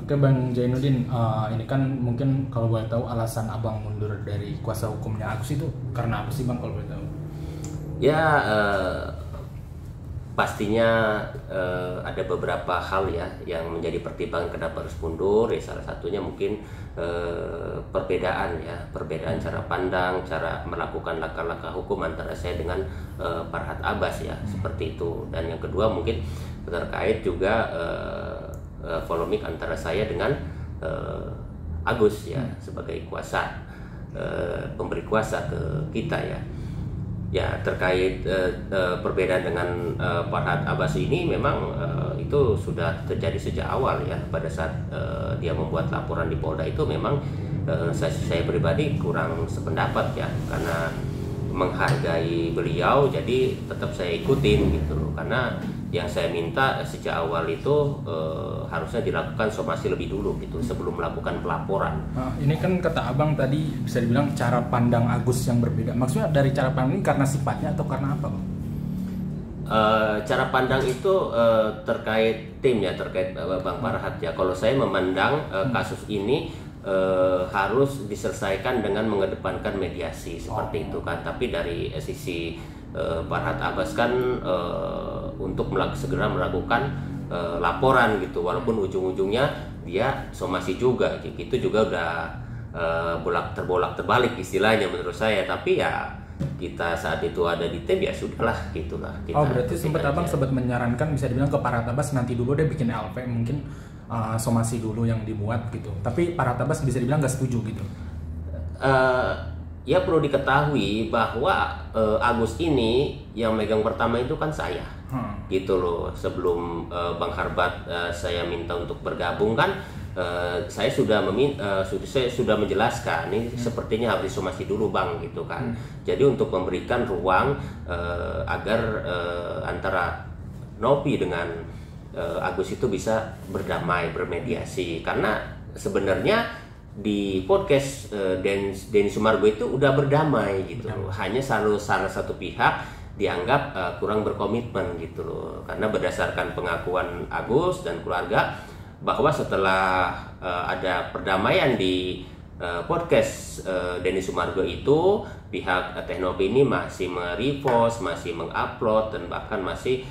Oke Bang Zainuddin, ini kan mungkin kalau boleh tahu alasan Abang mundur dari kuasa hukumnya Agus itu karena apa sih Bang kalau boleh tahu? Ya, pastinya ada beberapa hal ya yang menjadi pertimbangan kenapa harus mundur. Ya, salah satunya mungkin perbedaan cara pandang, cara melakukan langkah-langkah hukum antara saya dengan Farhad Abbas ya, seperti itu. Dan yang kedua mungkin terkait juga polemik antara saya dengan Agus ya, sebagai kuasa pemberi kuasa ke kita ya. Ya, terkait perbedaan dengan Farhad Abbas ini memang itu sudah terjadi sejak awal ya. Pada saat dia membuat laporan di Polda itu memang saya pribadi kurang sependapat ya, karena menghargai beliau jadi tetap saya ikutin gitu loh. Karena yang saya minta sejak awal itu harusnya dilakukan somasi lebih dulu gitu sebelum melakukan pelaporan. Nah, ini kan kata Abang tadi bisa dibilang cara pandang Agus yang berbeda. Maksudnya dari cara pandang ini karena sifatnya atau karena apa Bang? Cara pandang itu terkait tim ya, terkait Bang Farhad ya. Kalau saya memandang kasus ini harus diselesaikan dengan mengedepankan mediasi seperti itu kan. Tapi dari sisi Farhad Abbas kan untuk segera melakukan laporan gitu, walaupun ujung-ujungnya dia somasi juga gitu juga udah terbolak-terbalik istilahnya menurut saya. Tapi ya kita saat itu ada di tim ya sudahlah gitulah. Berarti sempat Abang sempat menyarankan bisa dibilang ke Farhad Abbas nanti dulu deh bikin LP mungkin somasi dulu yang dibuat gitu. Tapi Farhad Abbas bisa dibilang nggak setuju gitu. Ya perlu diketahui bahwa Agus ini yang megang pertama itu kan saya, gitu loh. Sebelum Bang Harbat saya minta untuk bergabung kan, saya sudah menjelaskan ini sepertinya harus disomasi dulu Bang, gitu kan. Jadi untuk memberikan ruang agar antara Nopi dengan Agus itu bisa berdamai, bermediasi. Karena sebenarnya di podcast Denny Sumargo itu udah berdamai gitu loh. Hanya salah satu pihak dianggap kurang berkomitmen gitu loh. Karena berdasarkan pengakuan Agus dan keluarga bahwa setelah ada perdamaian di podcast Denny Sumargo itu, pihak Teknopi ini masih merepost, masih mengupload dan bahkan masih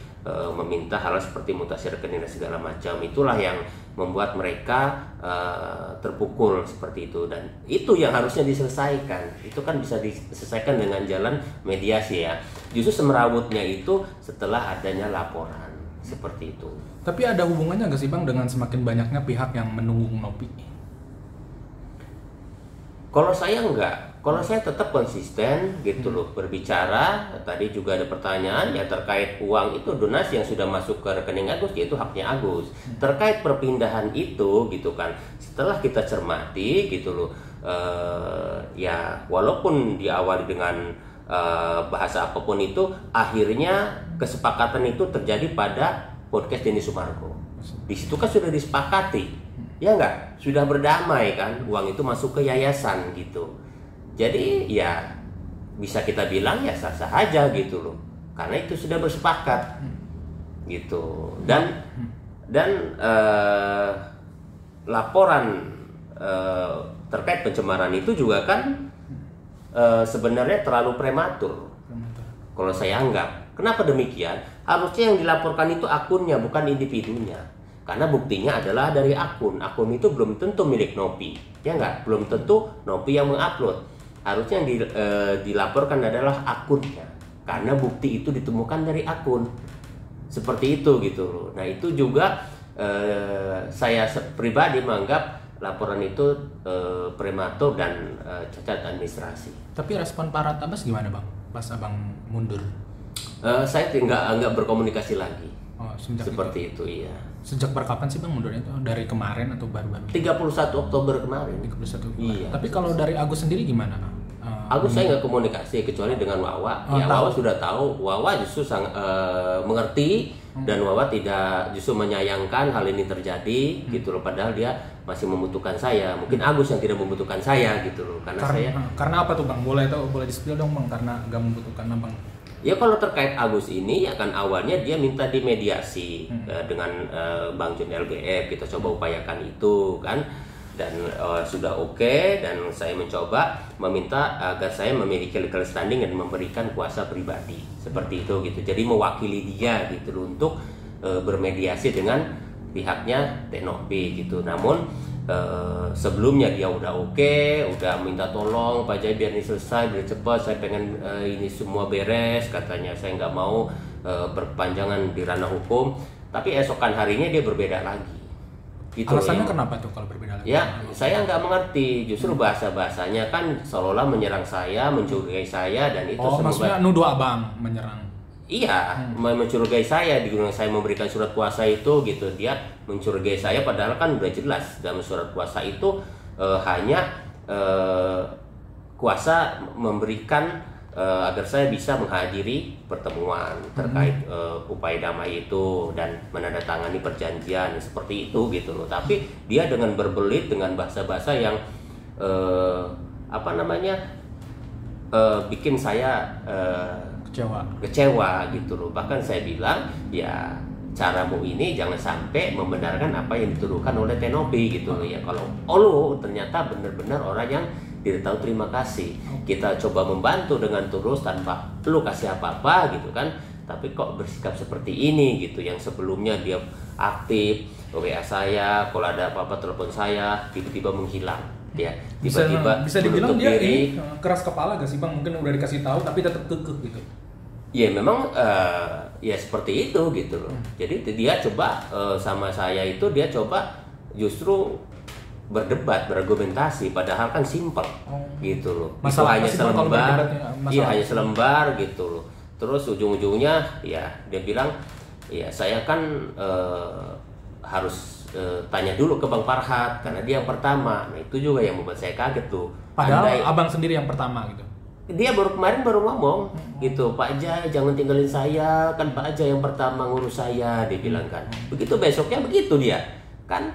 meminta hal seperti mutasi rekening dan segala macam. Itulah yang membuat mereka terpukul seperti itu, dan itu yang harusnya diselesaikan. Itu kan bisa diselesaikan dengan jalan mediasi ya. Justru semerawutnya itu setelah adanya laporan seperti itu. Tapi ada hubungannya nggak sih Bang dengan semakin banyaknya pihak yang menunggu Nopi? Kalau saya enggak. Kalau saya tetap konsisten gitu loh berbicara. Tadi juga ada pertanyaan ya terkait uang itu, donasi yang sudah masuk ke rekening Agus yaitu haknya Agus. Terkait perpindahan itu gitu kan, setelah kita cermati gitu loh, ya walaupun diawali dengan bahasa apapun itu, akhirnya kesepakatan itu terjadi pada podcast Denny Sumargo. Di situ kan sudah disepakati, ya enggak, sudah berdamai kan, uang itu masuk ke yayasan gitu. Jadi ya bisa kita bilang ya sah-sah aja gitu loh, karena itu sudah bersepakat gitu. Dan laporan terkait pencemaran itu juga kan sebenarnya terlalu prematur kalau saya anggap. Kenapa demikian? Harusnya yang dilaporkan itu akunnya, bukan individunya. Karena buktinya adalah dari akun. Akun itu belum tentu milik Nopi, ya enggak? Belum tentu Nopi yang mengupload. Harusnya yang dilaporkan adalah akunnya, karena bukti itu ditemukan dari akun. Seperti itu gitu loh. Nah itu juga saya pribadi menganggap laporan itu prematur dan cacat administrasi. Tapi respon Farhad Abbas gimana Bang pas Abang mundur? Saya nggak berkomunikasi lagi. Seperti itu iya. Sejak kapan sih Bang mundurnya itu? Dari kemarin atau baru-baru? 31 Oktober kemarin. 31 Oktober. Iya. Tapi kalau dari Agus sendiri gimana? Agus saya nggak komunikasi kecuali dengan Wawa. Wawa sudah tahu. Wawa justru mengerti dan Wawa tidak justru menyayangkan hal ini terjadi gitu loh. Padahal dia masih membutuhkan saya. Mungkin Agus yang tidak membutuhkan saya gitu loh. Karena apa tuh Bang? Boleh di spill dong Bang, karena nggak membutuhkan Abang. Ya kalau terkait Agus ini ya kan awalnya dia minta dimediasi dengan Bang Jun LBF, kita coba upayakan itu kan, dan sudah oke, dan saya mencoba meminta agar saya memiliki legal standing dan memberikan kuasa pribadi seperti itu gitu, jadi mewakili dia gitu loh, untuk bermediasi dengan pihaknya Teknopi gitu. Namun sebelumnya dia udah oke, udah minta tolong Pak Jai biar ini selesai, biar cepat, saya pengen ini semua beres katanya, saya nggak mau berpanjangan di ranah hukum. Tapi esokan harinya dia berbeda lagi. Gitu Alasannya ya. Kenapa tuh kalau berbeda lagi? Ya, saya nggak mengerti. Justru bahasa-bahasanya kan seolah-olah menyerang saya, mencurigai saya, dan itu maksudnya nuduh abang menyerang. Iya, mencurigai saya di gunung saya memberikan surat kuasa itu gitu. Dia mencurigai saya padahal kan udah jelas dalam surat kuasa itu hanya kuasa memberikan agar saya bisa menghadiri pertemuan terkait upaya damai itu dan menandatangani perjanjian seperti itu gitu loh. Tapi dia dengan berbelit dengan bahasa-bahasa yang bikin saya kecewa gitu loh. Bahkan saya bilang ya caramu ini jangan sampai membenarkan apa yang dituduhkan oleh Teknopi gitu loh ya. Kalau lo ternyata benar-benar orang yang tidak tahu terima kasih, kita coba membantu dengan tulus tanpa lo kasih apa-apa gitu kan, tapi kok bersikap seperti ini gitu. Yang sebelumnya dia aktif WA saya, kalau ada apa-apa telepon saya, tiba-tiba menghilang. Ya, tiba-tiba bisa dibilang dia keras kepala gak sih Bang? Mungkin udah dikasih tahu tapi tetap kekeh gitu. Ya memang ya seperti itu gitu loh. Jadi dia coba sama saya itu dia coba justru berdebat, berargumentasi, padahal kan simpel gitu loh. Masalah itu hanya selembar, iya hanya selembar gitu loh. Terus ujung-ujungnya ya dia bilang ya saya kan harus tanya dulu ke Bang Farhat karena dia yang pertama. Nah itu juga yang membuat saya kaget tuh. Padahal abang sendiri yang pertama gitu. Dia kemarin baru ngomong gitu, Pak Jai jangan tinggalin saya, kan Pak Jai yang pertama ngurus saya, dia bilang kan. Begitu besoknya begitu dia kan.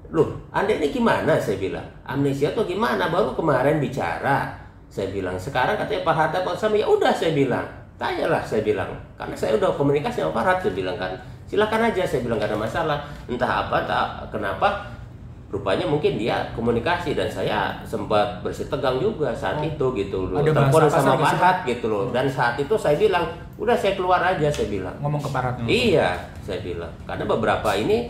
Loh, Anda ini gimana? Saya bilang amnesia tuh gimana? Baru kemarin bicara. Saya bilang sekarang katanya Pak Hatta Pak sama, ya udah saya bilang tanyalah, saya bilang karena saya udah komunikasi sama Pak Hatta, saya bilang kan silakan aja, saya bilang gak ada masalah. Entah apa, kenapa rupanya mungkin dia komunikasi dan saya sempat bersih tegang juga saat itu gitu loh. Telepon sama Pak Hatta gitu loh. Dan saat itu saya bilang udah saya keluar aja, saya bilang ngomong ke Pak Hatta. Iya, saya bilang karena beberapa ini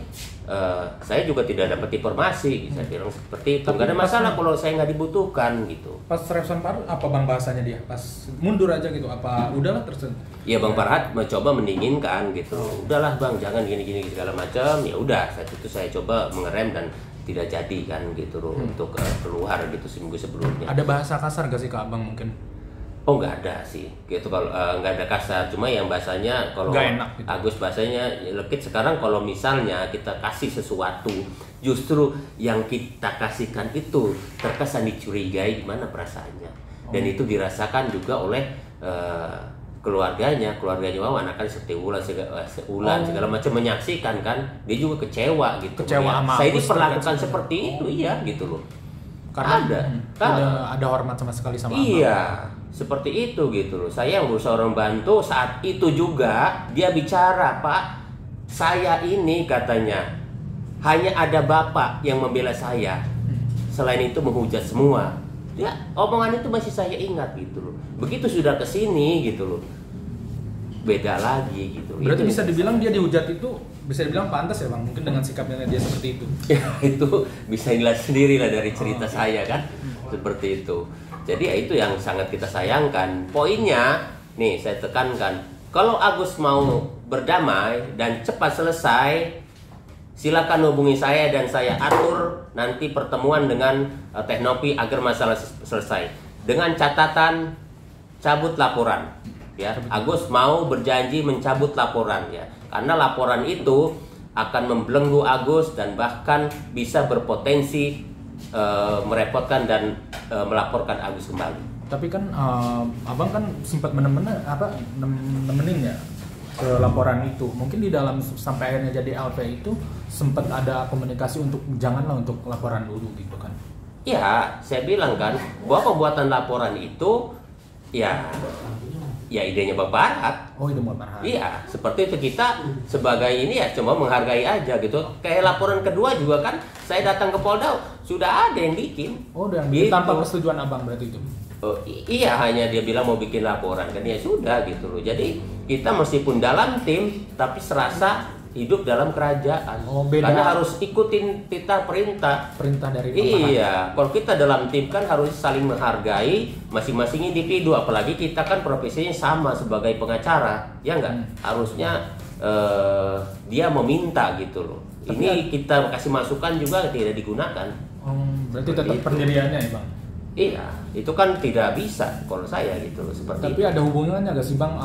saya juga tidak dapat informasi, saya bilang seperti itu. Nggak ada masalah kalau saya nggak dibutuhkan gitu. Pas respon Pak apa Bang bahasanya dia? Pas mundur aja gitu, apa udahlah terus? Ya Bang Farhat mencoba mendinginkan gitu. Udahlah Bang, jangan gini-gini segala macam. Ya udah, saat itu saya coba mengerem dan tidak jadi kan gitu loh untuk keluar gitu seminggu sebelumnya. Ada bahasa kasar gak sih ke Abang mungkin? Oh nggak ada sih, gitu kalau nggak ada kasar, cuma yang bahasanya kalau enak, gitu. Agus bahasanya lekit. Sekarang kalau misalnya kita kasih sesuatu, justru yang kita kasihkan itu terkesan dicurigai, gimana perasaannya, dan itu dirasakan juga oleh keluarganya Wawan, akan setiap segala macam menyaksikan kan, dia juga kecewa gitu. Kecewa sama saya diperlakukan seperti itu, iya gitu loh. Karena ada hormat sama sekali sama iya, Abang. Seperti itu gitu loh. Saya yang berusaha orang bantu saat itu juga dia bicara, Pak, saya ini katanya hanya ada Bapak yang membela saya. Selain itu menghujat semua. Ya, omongan itu masih saya ingat gitu loh. Begitu sudah kesini gitu loh, beda lagi gitu. Berarti itu bisa dibilang dia dihujat itu bisa dibilang pantas ya Bang, mungkin dengan sikapnya dia seperti itu. Ya, itu bisa dilihat sendiri lah dari cerita saya kan, seperti itu. Jadi ya itu yang sangat kita sayangkan. Poinnya nih saya tekankan, kalau Agus mau berdamai dan cepat selesai, silakan hubungi saya dan saya atur nanti pertemuan dengan Teknopi agar masalah selesai. Dengan catatan cabut laporan. Ya, Agus mau berjanji mencabut laporan ya. Karena laporan itu akan membelenggu Agus dan bahkan bisa berpotensi merepotkan dan melaporkan Agus kembali. Tapi kan Abang kan sempat nemenin ya ke laporan itu. Mungkin di dalam sampai akhirnya jadi LP itu sempat ada komunikasi untuk janganlah untuk laporan dulu gitu kan. Ya, saya bilang kan bahwa pembuatan laporan itu ya ya idenya Bang Farhat. Oh, ide Bang Farhat. Iya, seperti itu. Kita sebagai ini ya cuma menghargai aja gitu. Kayak laporan kedua juga kan, saya datang ke Polda sudah ada yang bikin. Oh, dan gitu. tanpa persetujuan abang berarti itu. Oh, iya, hanya dia bilang mau bikin laporan kan ya sudah gitu loh. Jadi kita meskipun dalam tim tapi serasa hidup dalam kerajaan. Oh, beda. Karena harus ikutin titah perintah Perintah dari Bang Farhat. Iya, kalau kita dalam tim kan harus saling menghargai masing-masing individu. Apalagi kita kan profesinya sama sebagai pengacara, ya enggak? Harusnya dia meminta gitu loh. Ini kita kasih masukan juga tidak digunakan. Berarti tetap pendiriannya ya Bang? Iya, itu kan tidak bisa kalau saya gitu loh seperti Tapi itu. ada hubungannya gak sih Bang,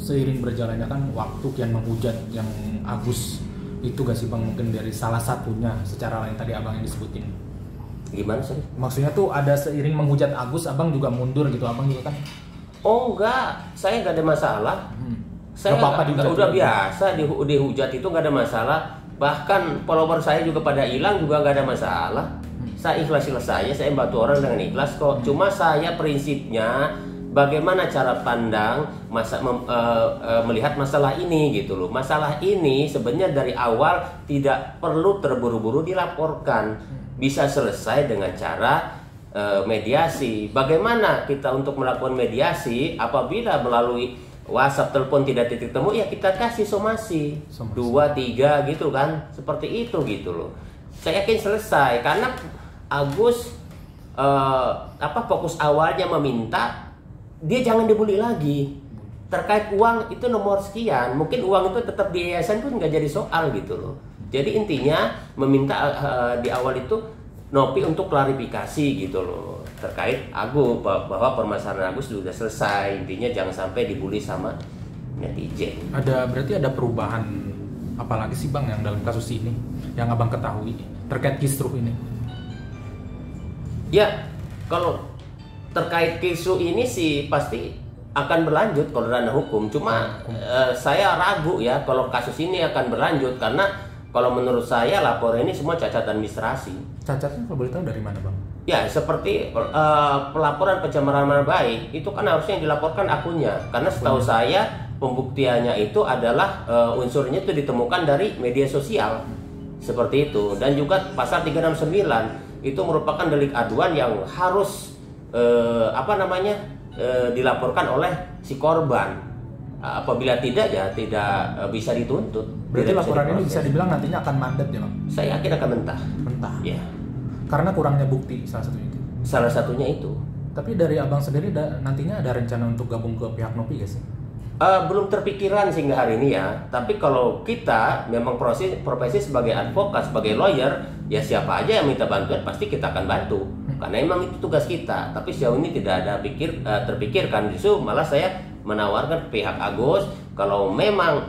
seiring berjalannya kan waktu kian menghujat yang Agus itu gak sih Bang, mungkin dari salah satunya secara lain tadi abang yang disebutin? Gimana sih? Maksudnya tuh ada seiring menghujat Agus abang juga mundur gitu, abang juga kan? Oh enggak, saya nggak ada masalah. Saya Gak apa-apa dihujat udah juga. biasa dihujat itu nggak ada masalah. Bahkan follower saya juga pada hilang juga nggak ada masalah. Saya ikhlas-ikhlas saja, saya bantu orang dengan ikhlas kok. Cuma saya prinsipnya bagaimana cara pandang melihat masalah ini gitu loh. Masalah ini sebenarnya dari awal tidak perlu terburu-buru dilaporkan. Bisa selesai dengan cara mediasi. Bagaimana kita untuk melakukan mediasi apabila melalui WhatsApp, telepon tidak titik temu, ya kita kasih somasi 2, 3 gitu kan, seperti itu gitu loh. Saya yakin selesai karena Agus fokus awalnya meminta dia jangan dibully lagi terkait uang itu nomor sekian. Mungkin uang itu tetap di yayasan pun nggak jadi soal gitu loh. Jadi intinya meminta di awal itu Nopi untuk klarifikasi gitu loh terkait Agus, bahwa permasalahan Agus sudah selesai. Intinya jangan sampai dibully sama netizen. Berarti ada perubahan apalagi sih Bang yang dalam kasus ini yang abang ketahui terkait kisruh ini? Ya, kalau terkait isu ini sih pasti akan berlanjut kalau ranah hukum. Cuma saya ragu ya kalau kasus ini akan berlanjut karena kalau menurut saya laporan ini semua cacat administrasi. Cacatnya kalau boleh tahu dari mana Bang? Ya, seperti pelaporan pencemaran nama baik itu kan harusnya yang dilaporkan akunnya. Karena setahu saya pembuktiannya itu adalah unsurnya itu ditemukan dari media sosial. Seperti itu. Dan juga pasal 369 itu merupakan delik aduan yang harus dilaporkan oleh si korban. Apabila tidak ya tidak bisa dituntut. Berarti Tidak laporan ini diproses. bisa dibilang nantinya akan mandat ya Bang? Saya yakin akan mentah. Mentah. Ya, Karena kurangnya bukti salah satunya itu. salah satunya itu. Tapi dari abang sendiri nantinya ada rencana untuk gabung ke pihak Nopi gak sih? Belum terpikiran sehingga hari ini ya. Tapi kalau kita memang profesi sebagai advokat, sebagai lawyer, ya siapa aja yang minta bantuan pasti kita akan bantu. Karena emang itu tugas kita. Tapi sejauh ini tidak ada terpikirkan. Justru malah saya menawarkan pihak Agus kalau memang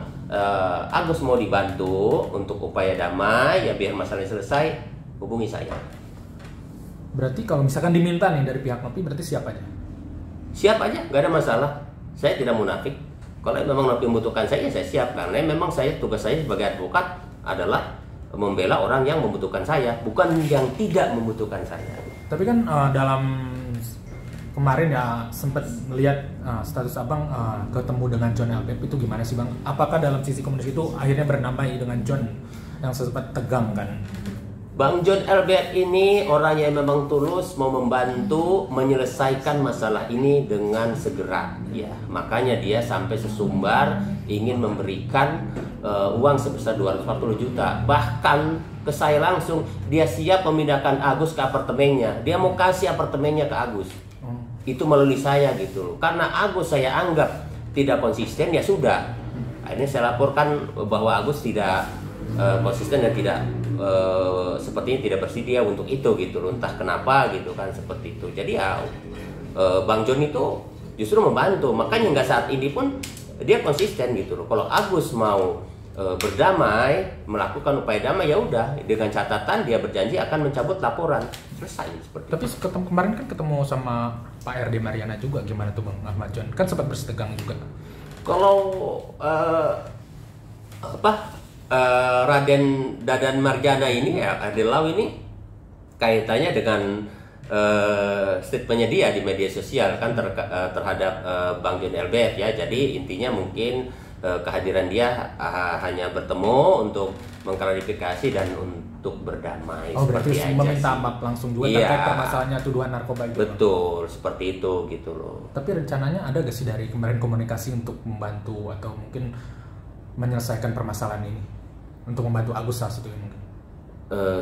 Agus mau dibantu untuk upaya damai ya biar masalahnya selesai, hubungi saya. Berarti kalau misalkan diminta nih dari pihak Nopi berarti siap aja? Siap aja, nggak ada masalah. Saya tidak munafik. Kalau memang Nopi membutuhkan saya siap. Karena memang tugas saya sebagai advokat adalah membela orang yang membutuhkan saya, bukan yang tidak membutuhkan saya. Tapi kan dalam kemarin ya sempat melihat status abang ketemu dengan John LPP itu gimana sih Bang? Apakah dalam sisi komunikasi itu akhirnya bernamai dengan John yang sempat tegang kan? Bang John LBR ini orang yang memang tulus mau membantu menyelesaikan masalah ini dengan segera. Ya, makanya dia sampai sesumbar ingin memberikan uang sebesar 240 juta. Bahkan ke saya langsung, dia siap memindahkan Agus ke apartemennya. Dia mau kasih apartemennya ke Agus. Itu melalui saya gitu loh. Karena Agus saya anggap tidak konsisten, ya sudah. Akhirnya saya laporkan bahwa Agus tidak konsisten dan tidak sepertinya tidak bersedia untuk itu gitu loh, entah kenapa gitu kan seperti itu. Jadi ya Bang John itu justru membantu, makanya nggak saat ini pun dia konsisten gitu loh. Kalau Agus mau berdamai, melakukan upaya damai ya udah, dengan catatan dia berjanji akan mencabut laporan, selesai seperti Tapi kemarin kan ketemu sama Pak RD Mariana juga, gimana tuh Bang Ahmad John? Kan sempat bersetegang juga. Kalau Raden Dadan Marjana ini ya Adelau ini kaitannya dengan statementnya dia di media sosial kan terhadap Bang John LBF ya. Jadi intinya mungkin kehadiran dia hanya bertemu untuk mengklarifikasi dan untuk berdamai. Oh, berarti seperti meminta maaf langsung juga terkait permasalahannya tuduhan narkoba itu. Betul, seperti itu gitu loh. Tapi rencananya ada gak sih dari kemarin komunikasi untuk membantu atau mungkin menyelesaikan permasalahan ini? Untuk membantu Agus salah satunya mungkin.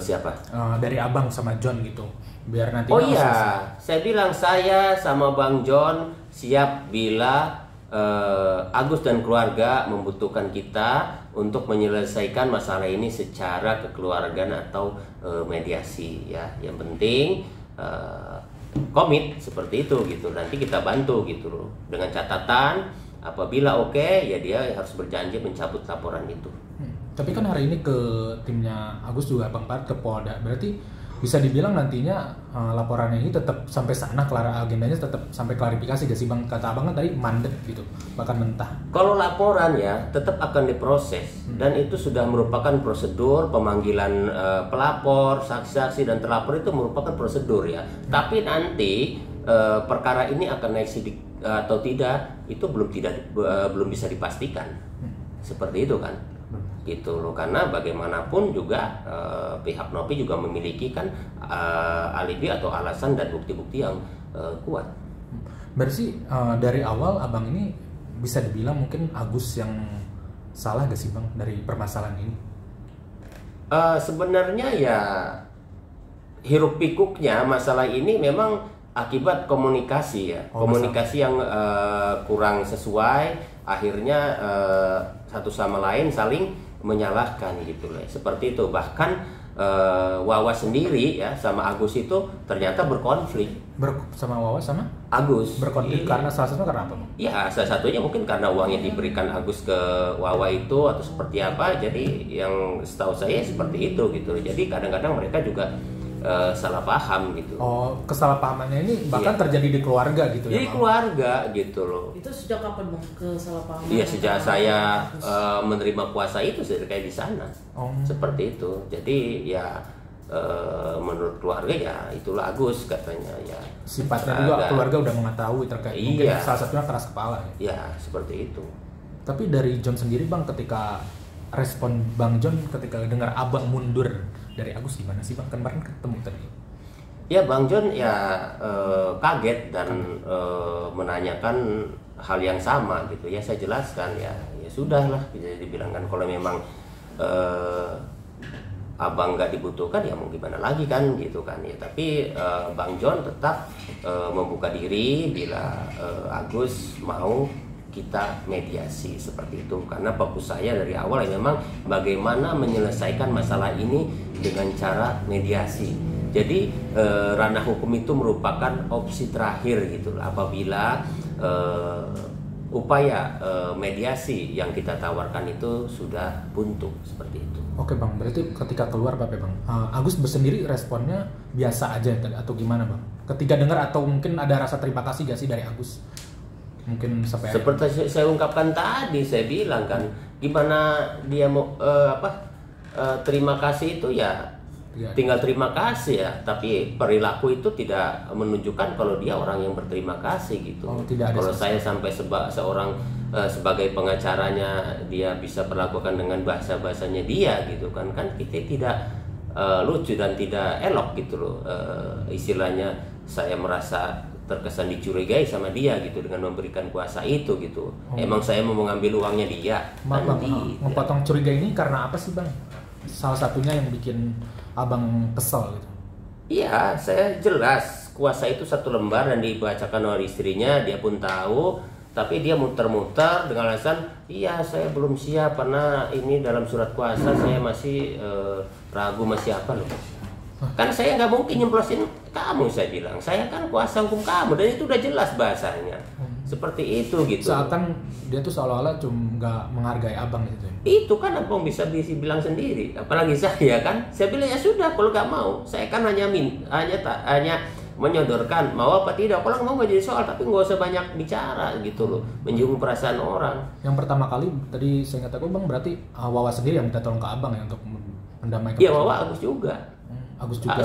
Siapa? Dari Abang sama John gitu. Biar nanti. Oh iya, saya bilang saya sama Bang John siap bila Agus dan keluarga membutuhkan kita untuk menyelesaikan masalah ini secara kekeluargaan atau mediasi ya. Yang penting komit seperti itu gitu. Nanti kita bantu gitu loh. Dengan catatan apabila oke, ya dia harus berjanji mencabut laporan itu. Tapi kan hari ini ke timnya Agus juga Bang Pat ke Polda. Berarti bisa dibilang nantinya laporannya ini tetap sampai sana, agendanya tetap sampai klarifikasi gak sih Bang? Kata Abang kan tadi mandek gitu, bahkan mentah. Kalau laporan ya tetap akan diproses dan itu sudah merupakan prosedur pemanggilan pelapor, saksi-saksi dan terlapor itu merupakan prosedur ya. Tapi nanti perkara ini akan naik sidik atau tidak itu belum bisa dipastikan. Seperti itu kan. Gitu loh, karena bagaimanapun juga pihak Nopi juga memiliki kan alibi atau alasan dan bukti-bukti yang kuat. Berarti dari awal Abang ini bisa dibilang mungkin Agus yang salah gak sih Bang dari permasalahan ini? Sebenarnya ya hiruk pikuknya masalah ini memang akibat komunikasi ya, komunikasi yang kurang sesuai, akhirnya satu sama lain saling menyalahkan gitu loh. Seperti itu. Bahkan Wawa sendiri ya sama Agus itu ternyata berkonflik. Sama Wawa sama Agus berkonflik karena salah satunya karena apa? Ya salah satunya mungkin karena uang yang diberikan Agus ke Wawa itu atau seperti apa. Jadi yang setahu saya seperti itu gitu loh. Jadi kadang-kadang mereka juga salah paham gitu. Oh, kesalahpahamannya ini bahkan terjadi di keluarga gitu ya? Di keluarga gitu loh. Itu sejak kapan Bang kesalahpahaman? Iya, sejak saya menerima kuasa itu sudah kayak di sana. Seperti itu. Jadi ya menurut keluarga ya itulah Agus katanya ya. Sifatnya juga keluarga udah mengetahui terkait mungkin salah satunya keras kepala ya. Ya, seperti itu. Tapi dari John sendiri Bang, ketika respon Bang John ketika dengar Abang mundur dari Agus gimana sih Bang? Kemarin ketemu tadi. Ya Bang John ya kaget dan menanyakan hal yang sama gitu ya. Saya jelaskan ya sudahlah bisa dibilangkan kalau memang Abang nggak dibutuhkan ya mau gimana lagi kan gitu kan ya. Tapi Bang John tetap membuka diri bila Agus mau kita mediasi seperti itu, karena fokus saya dari awal ya memang bagaimana menyelesaikan masalah ini dengan cara mediasi. Jadi ranah hukum itu merupakan opsi terakhir gitu apabila upaya mediasi yang kita tawarkan itu sudah buntu seperti itu. Oke Bang, berarti ketika keluar Bapak Bang, Agus bersendiri responnya biasa aja atau gimana Bang? Ketika dengar atau mungkin ada rasa terima kasih gak sih dari Agus? Mungkin sampai seperti saya ungkapkan tadi, saya bilang kan gimana dia mau terima kasih itu ya tinggal terima kasih ya, tapi perilaku itu tidak menunjukkan kalau dia orang yang berterima kasih gitu. Kalau saya sampai seorang sebagai pengacaranya dia bisa perlakukan dengan bahasanya dia gitu kan kita tidak lucu dan tidak elok gitu loh. Istilahnya saya merasa terkesan dicurigai sama dia gitu dengan memberikan kuasa itu gitu. Emang saya mau mengambil uangnya dia. Ngepotong curiga ini karena apa sih Bang? Salah satunya yang bikin Abang kesel gitu. Iya, saya jelas kuasa itu satu lembar dan dibacakan oleh istrinya, dia pun tahu, tapi dia muter-muter dengan alasan iya saya belum siap karena ini dalam surat kuasa saya masih ragu masih apa loh. Kan saya nggak mungkin nyemplosin kamu, saya bilang saya kan kuasa hukum kamu dan itu udah jelas bahasanya seperti itu gitu. Seakan dia tuh seolah-olah cuma nggak menghargai Abang gitu. Itu kan Abang bisa bilang sendiri, apalagi saya kan. Saya bilang ya sudah kalau nggak mau, saya kan hanya menyodorkan mau apa tidak. Kalau mau nggak jadi soal, tapi nggak usah banyak bicara gitu loh, menyinggung perasaan orang. Yang pertama kali tadi saya ingat aku Bang berarti Wawa sendiri yang minta tolong ke Abang ya untuk mendamaikan. Iya Wawa Agus juga. Agus juga.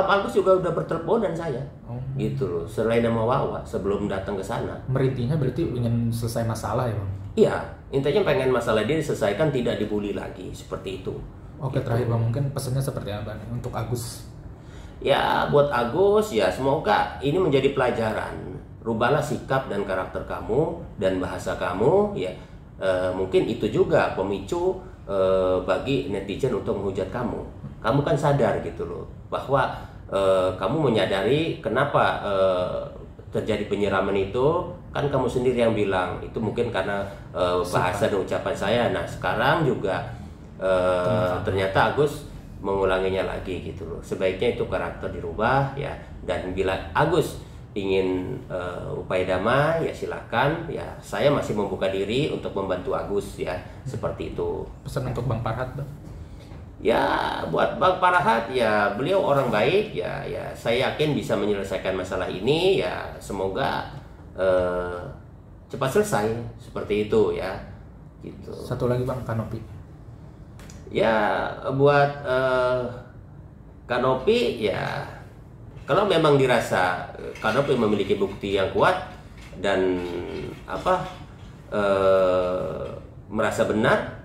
Agus juga udah bertelepon dan saya. Oh. Gitu loh. Selain nama Wawa sebelum datang ke sana. Merintinya berarti ingin selesai masalah ya Bang? Iya, intinya pengen masalah dia diselesaikan, tidak dibully lagi, seperti itu. Oke, terakhir Bang, mungkin pesannya seperti apa nih untuk Agus? Ya, buat Agus ya semoga ini menjadi pelajaran. Rubahlah sikap dan karakter kamu dan bahasa kamu ya. Mungkin itu juga pemicu bagi netizen untuk menghujat kamu. Kamu kan sadar gitu loh bahwa kamu menyadari kenapa terjadi penyiraman itu, kan kamu sendiri yang bilang itu mungkin karena bahasa dan ucapan saya. Nah sekarang juga ternyata Agus mengulanginya lagi gitu loh. Sebaiknya itu karakter dirubah ya. Dan bila Agus ingin upaya damai ya silakan ya, saya masih membuka diri untuk membantu Agus ya, seperti itu. Pesan untuk Bang Farhat Bang? Ya buat Bang Farhat ya, beliau orang baik ya, saya yakin bisa menyelesaikan masalah ini ya, semoga cepat selesai seperti itu ya gitu. Satu lagi Bang, Kanopi. Ya buat Kanopi ya, kalau memang dirasa Kanopi memiliki bukti yang kuat dan merasa benar,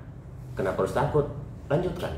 kenapa harus takut? Lanjutkan.